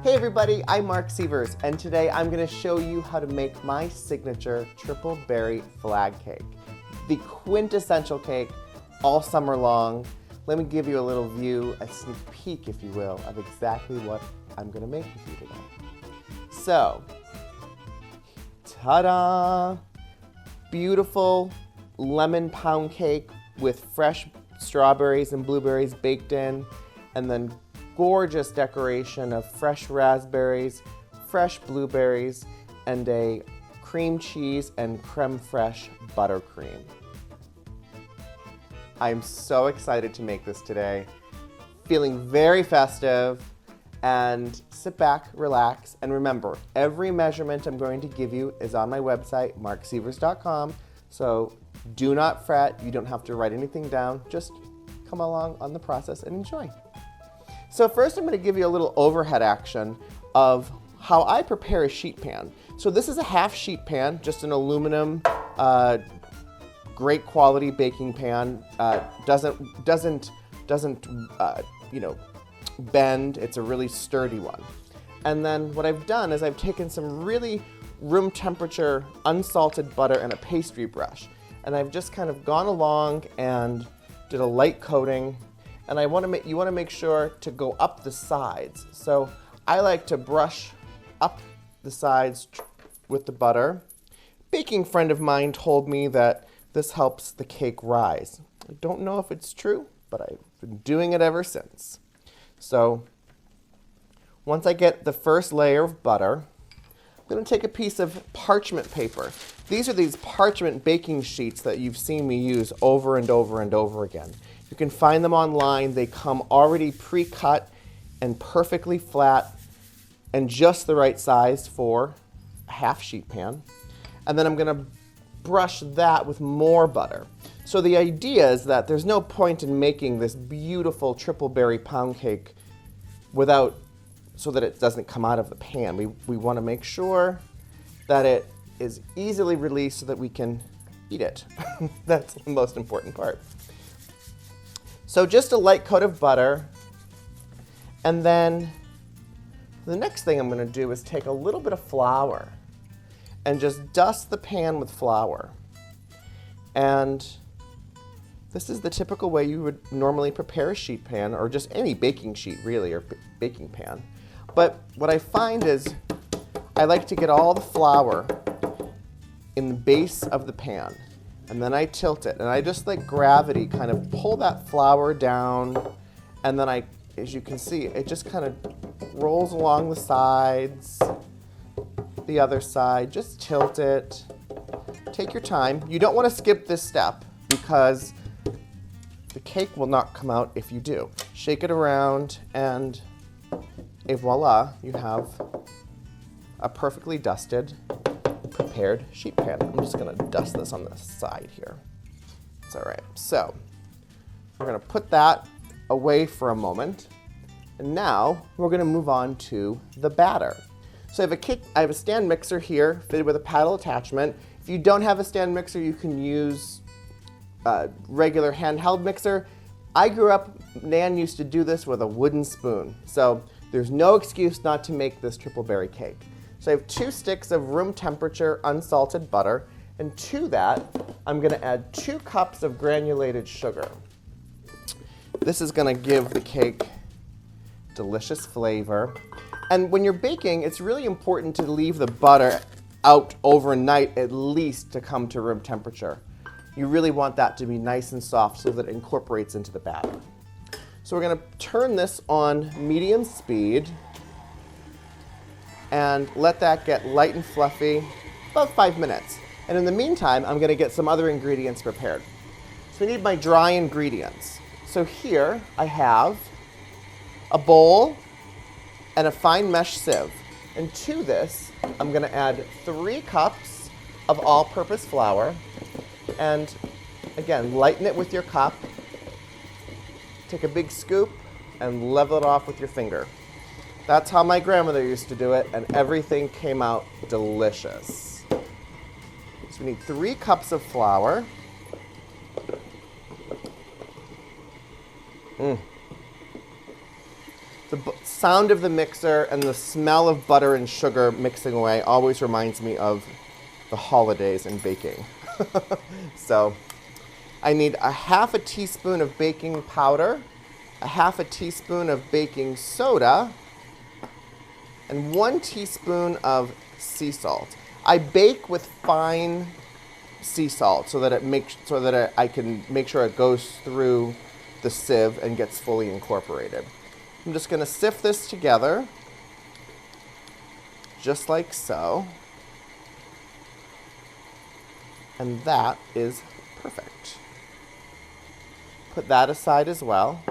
Hey everybody, I'm Marc Sievers, and today I'm going to show you how to make my signature triple berry flag cake. The quintessential cake all summer long. Let me give you a little view, a sneak peek if you will, of exactly what I'm going to make with you today. So, ta-da! Beautiful lemon pound cake with fresh strawberries and blueberries baked in, and then gorgeous decoration of fresh raspberries, fresh blueberries, and a cream cheese and creme fraiche buttercream. I'm so excited to make this today. Feeling very festive, and sit back, relax, and remember, every measurement I'm going to give you is on my website, marcsievers.com, so do not fret, you don't have to write anything down, just come along on the process and enjoy. So first I'm going to give you a little overhead action of how I prepare a sheet pan. So this is a half sheet pan, just an aluminum, great quality baking pan. Doesn't bend. It's a really sturdy one. And then what I've done is I've taken some really room temperature unsalted butter and a pastry brush, and I've just kind of gone along and did a light coating. And you want to make sure to go up the sides. So I like to brush up the sides with the butter. A baking friend of mine told me that this helps the cake rise. I don't know if it's true, but I've been doing it ever since. So once I get the first layer of butter, I'm going to take a piece of parchment paper. These are these parchment baking sheets that you've seen me use over and over and over again. You can find them online. They come already pre-cut and perfectly flat and just the right size for a half sheet pan. And then I'm going to brush that with more butter. So the idea is that there's no point in making this beautiful triple berry pound cake so that it doesn't come out of the pan. We want to make sure that it is easily released so that we can eat it. That's the most important part. So just a light coat of butter, and then the next thing I'm going to do is take a little bit of flour and just dust the pan with flour. And this is the typical way you would normally prepare a sheet pan, or just any baking sheet really, or baking pan. But what I find is I like to get all the flour in the base of the pan. And then I tilt it, and I just like gravity kind of pull that flour down, and then as you can see, it just kind of rolls along the sides, the other side, just tilt it. Take your time. You don't want to skip this step because the cake will not come out if you do. Shake it around, and voila, you have a perfectly dusted, prepared sheet pan. I'm just going to dust this on the side here. It's all right. So we're going to put that away for a moment, and now we're going to move on to the batter. So I have a stand mixer here fitted with a paddle attachment. If you don't have a stand mixer, you can use a regular handheld mixer. I grew up, Nan used to do this with a wooden spoon. So there's no excuse not to make this triple berry cake. So I have 2 sticks of room temperature unsalted butter, and to that, I'm going to add 2 cups of granulated sugar. This is going to give the cake delicious flavor. And when you're baking, it's really important to leave the butter out overnight at least to come to room temperature. You really want that to be nice and soft so that it incorporates into the batter. So we're going to turn this on medium speed and let that get light and fluffy, about 5 minutes. And in the meantime, I'm going to get some other ingredients prepared. So I need my dry ingredients. So here I have a bowl and a fine mesh sieve. And to this, I'm going to add 3 cups of all-purpose flour. And again, lighten it with your cup. Take a big scoop and level it off with your finger. That's how my grandmother used to do it, and everything came out delicious. So we need 3 cups of flour. The sound of the mixer and the smell of butter and sugar mixing away always reminds me of the holidays and baking. So I need a half a teaspoon of baking powder, a half a teaspoon of baking soda, and 1 teaspoon of sea salt. I bake with fine sea salt so that I can make sure it goes through the sieve and gets fully incorporated. I'm just going to sift this together, just like so. And that is perfect. Put that aside as well.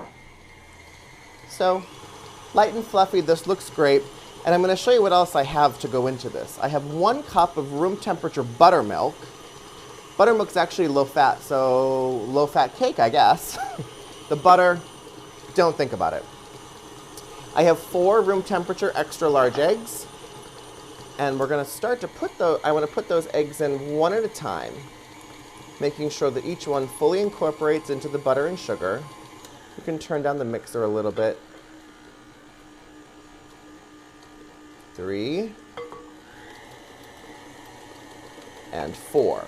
So, light and fluffy, this looks great. And I'm going to show you what else I have to go into this. I have 1 cup of room temperature buttermilk. Buttermilk's actually low fat, so low fat cake, I guess. The butter, don't think about it. I have 4 room temperature extra large eggs, and we're going to start to put I want to put those eggs in one at a time, making sure that each one fully incorporates into the butter and sugar. You can turn down the mixer a little bit. 3 and 4.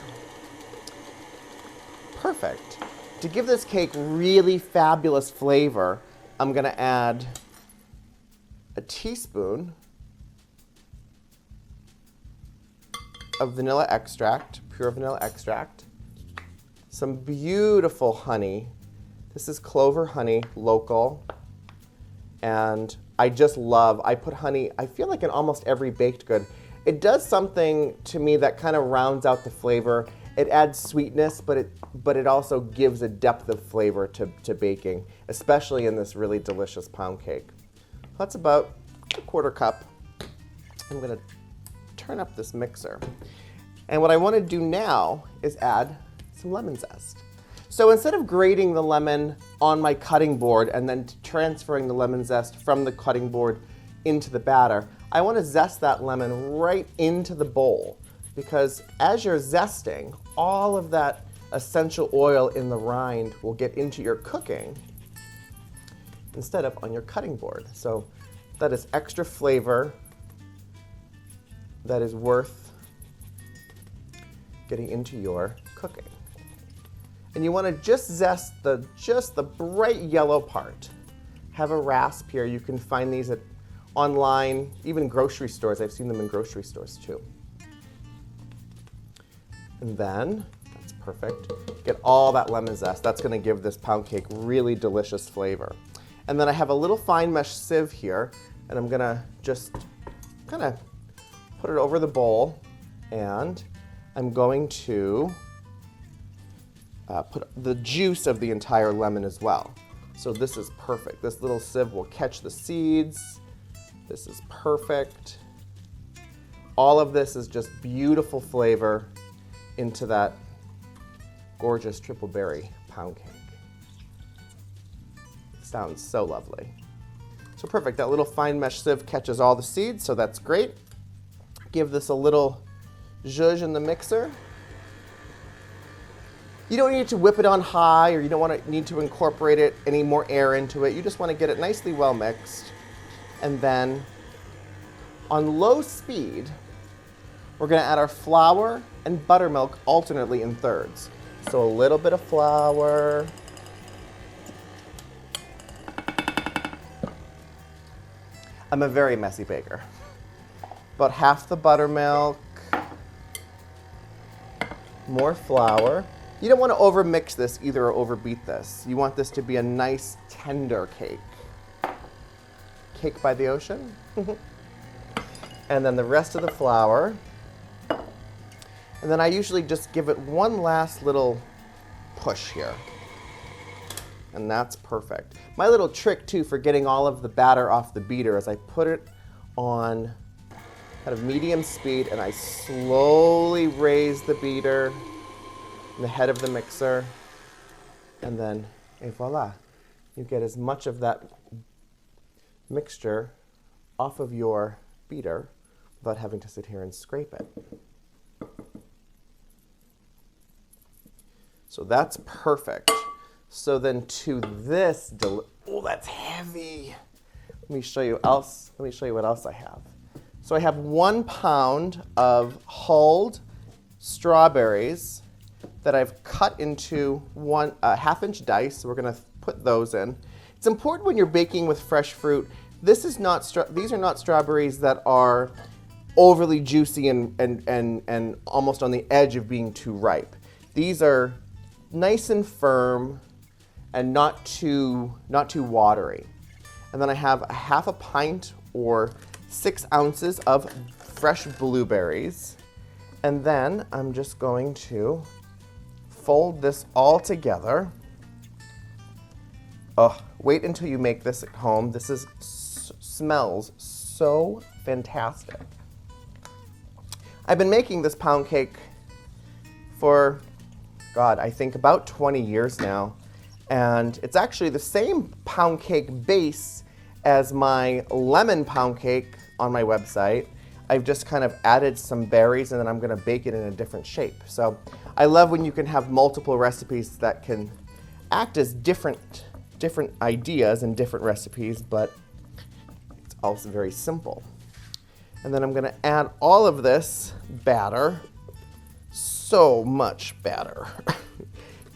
Perfect. To give this cake really fabulous flavor, I'm going to add a teaspoon of vanilla extract, pure vanilla extract, some beautiful honey. This is clover honey, local, and I put honey, I feel like in almost every baked good. It does something to me that kind of rounds out the flavor. It adds sweetness, but it also gives a depth of flavor to baking, especially in this really delicious pound cake. That's about a 1/4 cup. I'm going to turn up this mixer. And what I want to do now is add some lemon zest. So instead of grating the lemon on my cutting board and then transferring the lemon zest from the cutting board into the batter, I want to zest that lemon right into the bowl, because as you're zesting, all of that essential oil in the rind will get into your cooking instead of on your cutting board. So that is extra flavor that is worth getting into your cooking. And you want to just zest the bright yellow part. Have a rasp here. You can find these online, even grocery stores. I've seen them in grocery stores too. And then, that's perfect. Get all that lemon zest. That's going to give this pound cake really delicious flavor. And then I have a little fine mesh sieve here, and I'm going to just kind of put it over the bowl, and I'm going to put the juice of the entire lemon as well. So this is perfect. This little sieve will catch the seeds. This is perfect. All of this is just beautiful flavor into that gorgeous triple berry pound cake. Sounds so lovely. So perfect, that little fine mesh sieve catches all the seeds, so that's great. Give this a little zhuzh in the mixer. You don't need to whip it on high, or you don't need to incorporate any more air into it. You just want to get it nicely well mixed. And then on low speed, we're going to add our flour and buttermilk alternately in thirds. So a little bit of flour. I'm a very messy baker. About half the buttermilk, more flour. You don't want to overmix this either or overbeat this. You want this to be a nice tender cake. Cake by the ocean. And then the rest of the flour. And then I usually just give it one last little push here. And that's perfect. My little trick too for getting all of the batter off the beater is I put it on kind of medium speed and I slowly raise the beater in the head of the mixer, and then et voila, you get as much of that mixture off of your beater without having to sit here and scrape it. So that's perfect. So then to this, oh, that's heavy. Let me show you what else I have. So I have 1 pound of hulled strawberries that I've cut into 1/2-inch dice. So we're going to put those in. It's important when you're baking with fresh fruit. These are not strawberries that are overly juicy and almost on the edge of being too ripe. These are nice and firm and not too watery. And then I have 1/2 pint or 6 ounces of fresh blueberries. And then I'm just going to fold this all together. Oh, wait until you make this at home. This smells so fantastic. I've been making this pound cake for, God, I think about 20 years now. And it's actually the same pound cake base as my lemon pound cake on my website. I've just kind of added some berries and then I'm going to bake it in a different shape. So I love when you can have multiple recipes that can act as different ideas and different recipes, but it's also very simple. And then I'm going to add all of this batter, so much batter,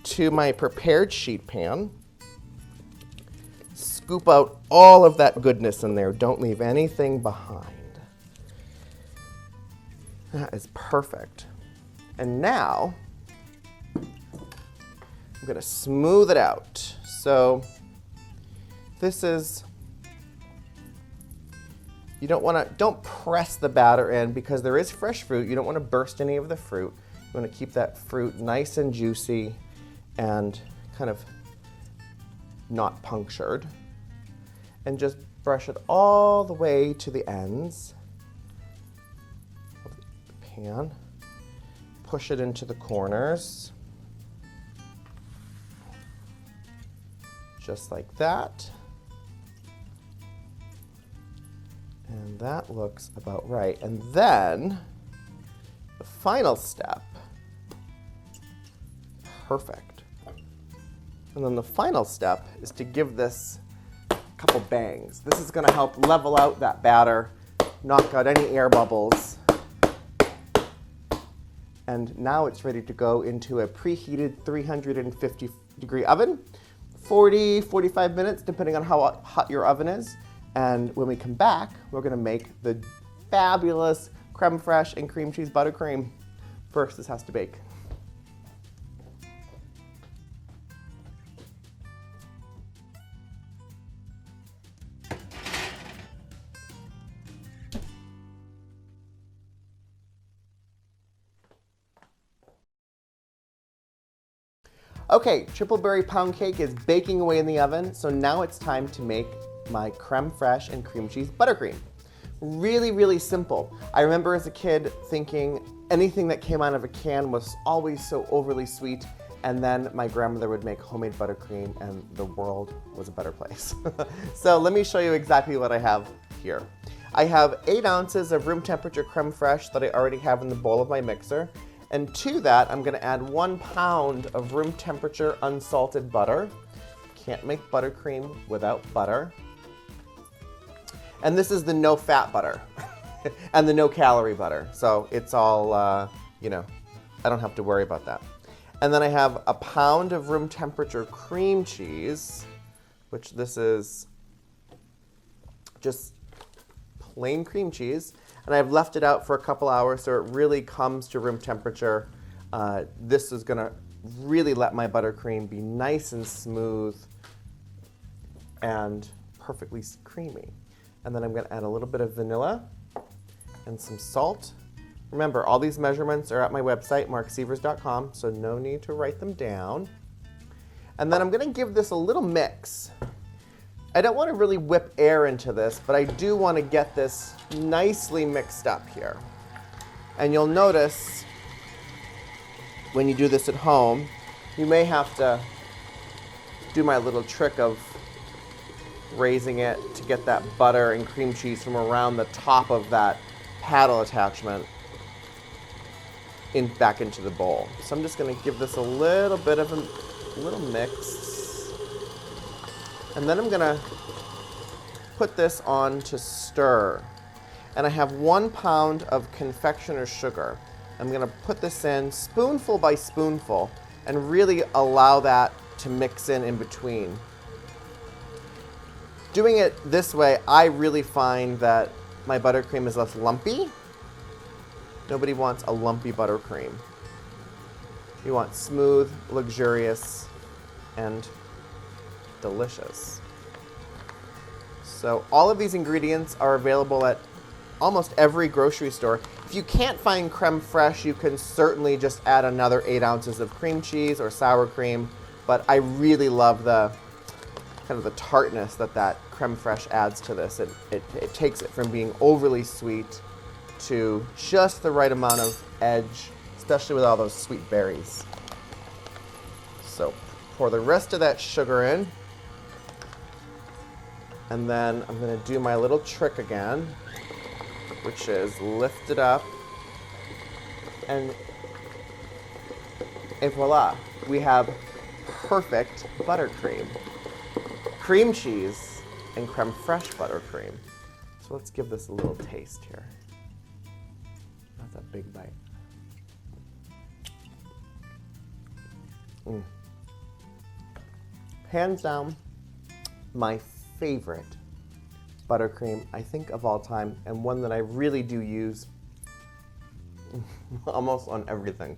to my prepared sheet pan. Scoop out all of that goodness in there. Don't leave anything behind. That is perfect. And now I'm going to smooth it out. So this is, don't press the batter in because there is fresh fruit. You don't want to burst any of the fruit. You want to keep that fruit nice and juicy and kind of not punctured. And just brush it all the way to the ends of the pan. Push it into the corners. Just like that. And that looks about right. And then the final step, perfect. And then the final step is to give this a couple bangs. This is going to help level out that batter, knock out any air bubbles. And now it's ready to go into a preheated 350-degree oven, 40-45 minutes, depending on how hot your oven is. And when we come back, we're going to make the fabulous creme fraiche and cream cheese buttercream. First, this has to bake. Okay, triple berry pound cake is baking away in the oven, so now it's time to make my creme fraiche and cream cheese buttercream. Really, really simple. I remember as a kid thinking anything that came out of a can was always so overly sweet, and then my grandmother would make homemade buttercream and the world was a better place. So let me show you exactly what I have here. I have 8 ounces of room temperature creme fraiche that I already have in the bowl of my mixer. And to that, I'm going to add 1 pound of room temperature unsalted butter. Can't make buttercream without butter. And this is the no fat butter and the no calorie butter. So it's all, I don't have to worry about that. And then I have 1 pound of room temperature cream cheese, which this is just plain cream cheese. And I've left it out for a couple hours so it really comes to room temperature. This is going to really let my buttercream be nice and smooth and perfectly creamy. And then I'm going to add a little bit of vanilla and some salt. Remember, all these measurements are at my website, marcsievers.com, so no need to write them down. And then I'm going to give this a little mix. I don't want to really whip air into this, but I do want to get this nicely mixed up here. And you'll notice when you do this at home, you may have to do my little trick of raising it to get that butter and cream cheese from around the top of that paddle attachment back into the bowl. So I'm just going to give this a little bit of a little mix. And then I'm going to put this on to stir. And I have 1 pound of confectioner's sugar. I'm gonna put this in spoonful by spoonful and really allow that to mix in between. Doing it this way, I really find that my buttercream is less lumpy. Nobody wants a lumpy buttercream. You want smooth, luxurious, and delicious. So all of these ingredients are available at almost every grocery store. If you can't find creme fraiche, you can certainly just add another 8 ounces of cream cheese or sour cream. But I really love the kind of the tartness that creme fraiche adds to this. It takes it from being overly sweet to just the right amount of edge, especially with all those sweet berries. So pour the rest of that sugar in. And then I'm going to do my little trick again, which is lift it up. And voila, we have perfect buttercream. Cream cheese and creme fraiche buttercream. So let's give this a little taste here. That's a big bite. Hands down, my favorite buttercream, I think, of all time, and one that I really do use almost on everything.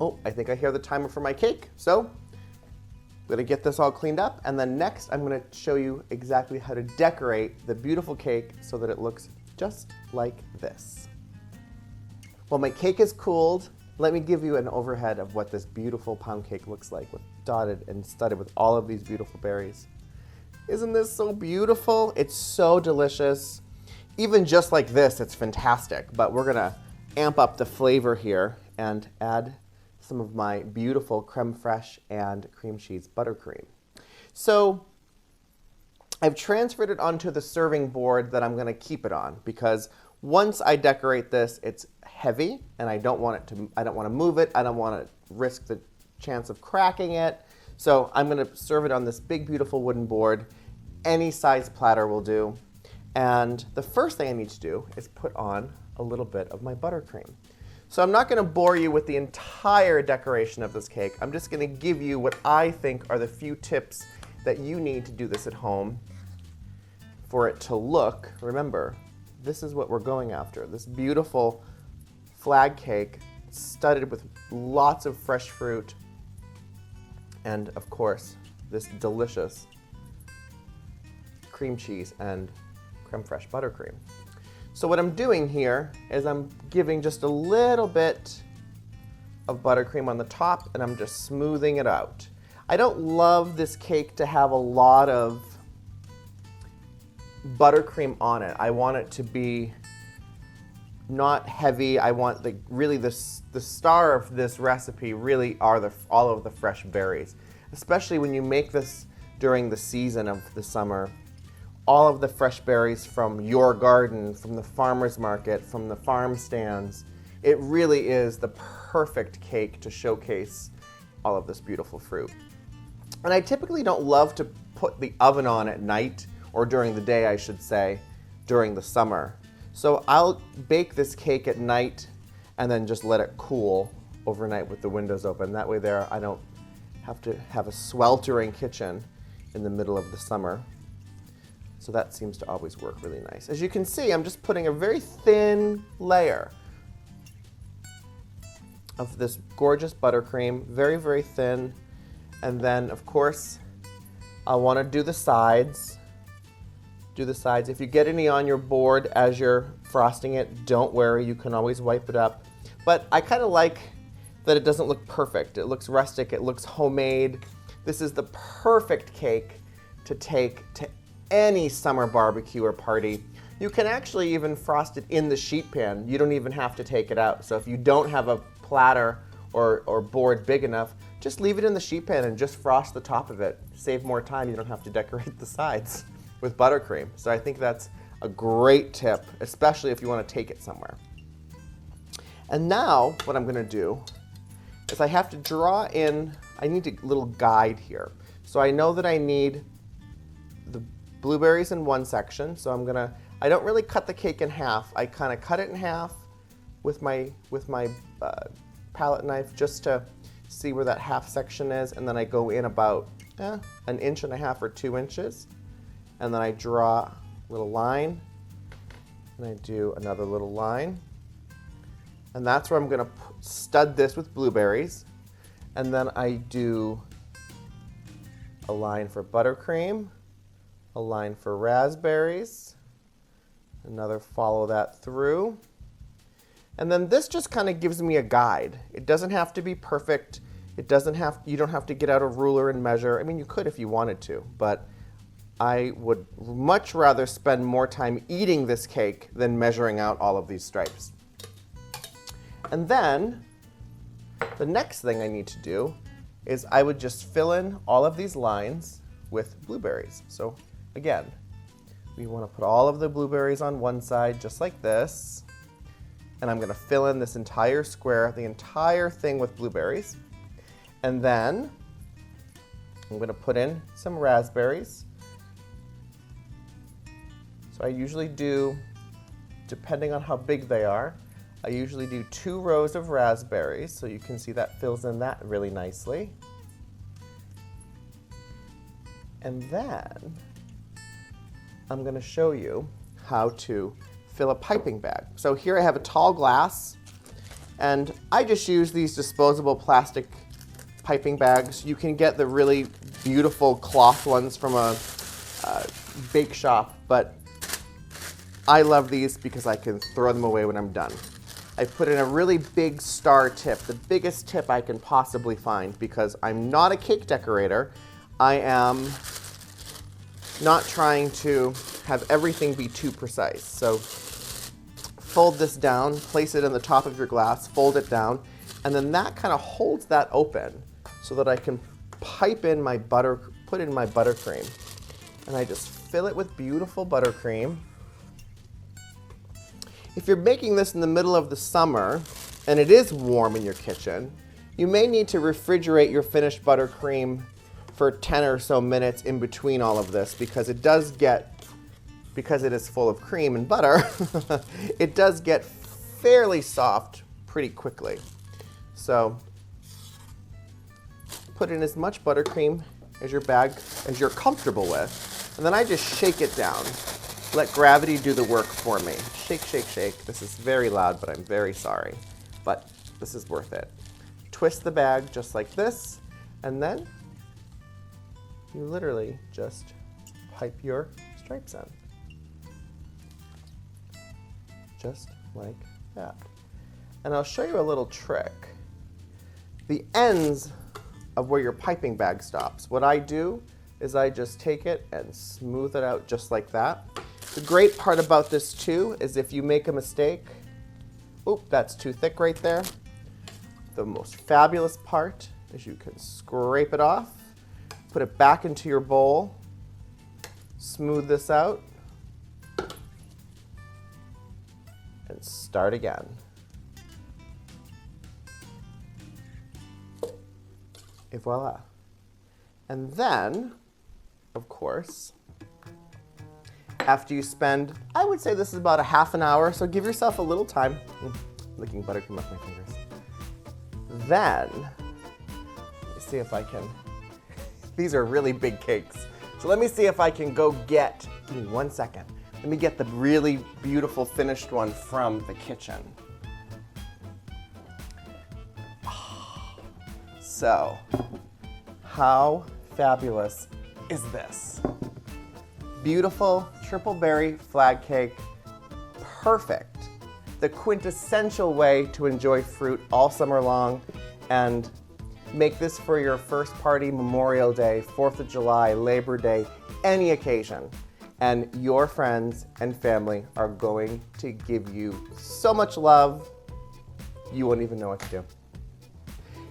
Oh, I think I hear the timer for my cake. So I'm gonna get this all cleaned up, and then next I'm gonna show you exactly how to decorate the beautiful cake so that it looks just like this. While my cake is cooled, let me give you an overhead of what this beautiful pound cake looks like, with dotted and studded with all of these beautiful berries. Isn't this so beautiful? It's so delicious. Even just like this, it's fantastic, but we're gonna amp up the flavor here and add some of my beautiful creme fraiche and cream cheese buttercream. So I've transferred it onto the serving board that I'm gonna keep it on, because once I decorate this, it's heavy and I don't want to move it. I don't want to risk the chance of cracking it. So I'm gonna serve it on this big, beautiful wooden board. Any size platter will do. And the first thing I need to do is put on a little bit of my buttercream. So I'm not going to bore you with the entire decoration of this cake. I'm just going to give you what I think are the few tips that you need to do this at home for it to look. Remember, this is what we're going after. This beautiful flag cake studded with lots of fresh fruit and, of course, this delicious cream cheese and creme fraiche buttercream. So what I'm doing here is I'm giving just a little bit of buttercream on the top, and I'm just smoothing it out. I don't love this cake to have a lot of buttercream on it. I want it to be not heavy. I want the star of this recipe really are all of the fresh berries, especially when you make this during the season of the summer. All of the fresh berries from your garden, from the farmer's market, from the farm stands. It really is the perfect cake to showcase all of this beautiful fruit. And I typically don't love to put the oven on at night, or during the day, I should say, during the summer. So I'll bake this cake at night and then just let it cool overnight with the windows open. That way I don't have to have a sweltering kitchen in the middle of the summer. So that seems to always work really nice. As you can see, I'm just putting a very thin layer of this gorgeous buttercream, very, very thin. And then, of course, I want to do the sides. If you get any on your board as you're frosting it, don't worry, you can always wipe it up. But I kind of like that it doesn't look perfect. It looks rustic, it looks homemade. This is the perfect cake to take to any summer barbecue or party. You can actually even frost it in the sheet pan. You don't even have to take it out. So if you don't have a platter or board big enough, just leave it in the sheet pan and just frost the top of it. Save more time, you don't have to decorate the sides with buttercream. So I think that's a great tip, especially if you want to take it somewhere. And now what I'm gonna do is I have to draw in, I need a little guide here. So I know that I need the blueberries in one section. So I don't really cut the cake in half. I kind of cut it in half with my palette knife just to see where that half section is. And then I go in about 1.5 inches or 2 inches. And then I draw a little line. And I do another little line. And that's where I'm going to stud this with blueberries. And then I do a line for buttercream, a line for raspberries, another follow that through. And then this just kind of gives me a guide. It doesn't have to be perfect. You don't have to get out a ruler and measure. I mean, you could if you wanted to, but I would much rather spend more time eating this cake than measuring out all of these stripes. And then the next thing I need to do is I would just fill in all of these lines with blueberries. So again, we want to put all of the blueberries on one side just like this. And I'm going to fill in this entire square, the entire thing with blueberries. And then I'm going to put in some raspberries. So I usually do, depending on how big they are, I usually do 2 rows of raspberries, so you can see that fills in that really nicely. And then I'm going to show you how to fill a piping bag. So here I have a tall glass, and I just use these disposable plastic piping bags. You can get the really beautiful cloth ones from a bake shop, but I love these because I can throw them away when I'm done. I put in a really big star tip, the biggest tip I can possibly find, because I'm not a cake decorator. I am not trying to have everything be too precise. So fold this down, place it in the top of your glass, fold it down, and then that kind of holds that open so that I can put in my buttercream. And I just fill it with beautiful buttercream. If you're making this in the middle of the summer and it is warm in your kitchen, you may need to refrigerate your finished buttercream for 10 or so minutes in between all of this, because it is full of cream and butter, it does get fairly soft pretty quickly. So put in as much buttercream as you're comfortable with, and then I just shake it down. Let gravity do the work for me. Shake, shake, shake. This is very loud, but I'm very sorry. But this is worth it. Twist the bag just like this, and then you literally just pipe your stripes in. Just like that. And I'll show you a little trick. The ends of where your piping bag stops, what I do is I just take it and smooth it out just like that. The great part about this too is if you make a mistake, oop, that's too thick right there. The most fabulous part is you can scrape it off, put it back into your bowl, smooth this out, and start again. Et voila. And then, of course, after you spend, I would say this is about a half an hour, so give yourself a little time. Licking buttercream off my fingers. Then, let me see if I can, these are really big cakes. So let me see if I can go give me 1 second. Let me get the really beautiful finished one from the kitchen. So, how fabulous is this? Beautiful triple berry flag cake, perfect. The quintessential way to enjoy fruit all summer long, and make this for your first party, Memorial Day, 4th of July, Labor Day, any occasion. And your friends and family are going to give you so much love, you won't even know what to do.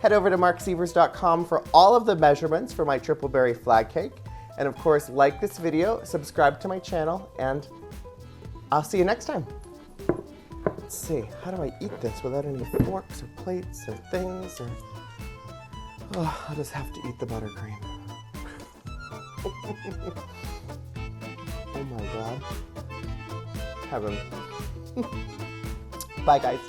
Head over to marcsievers.com for all of the measurements for my triple berry flag cake. And of course, like this video, subscribe to my channel, and I'll see you next time. Let's see, how do I eat this without any forks or plates or things? I'll just have to eat the buttercream. Oh my God. Heaven. Bye, guys.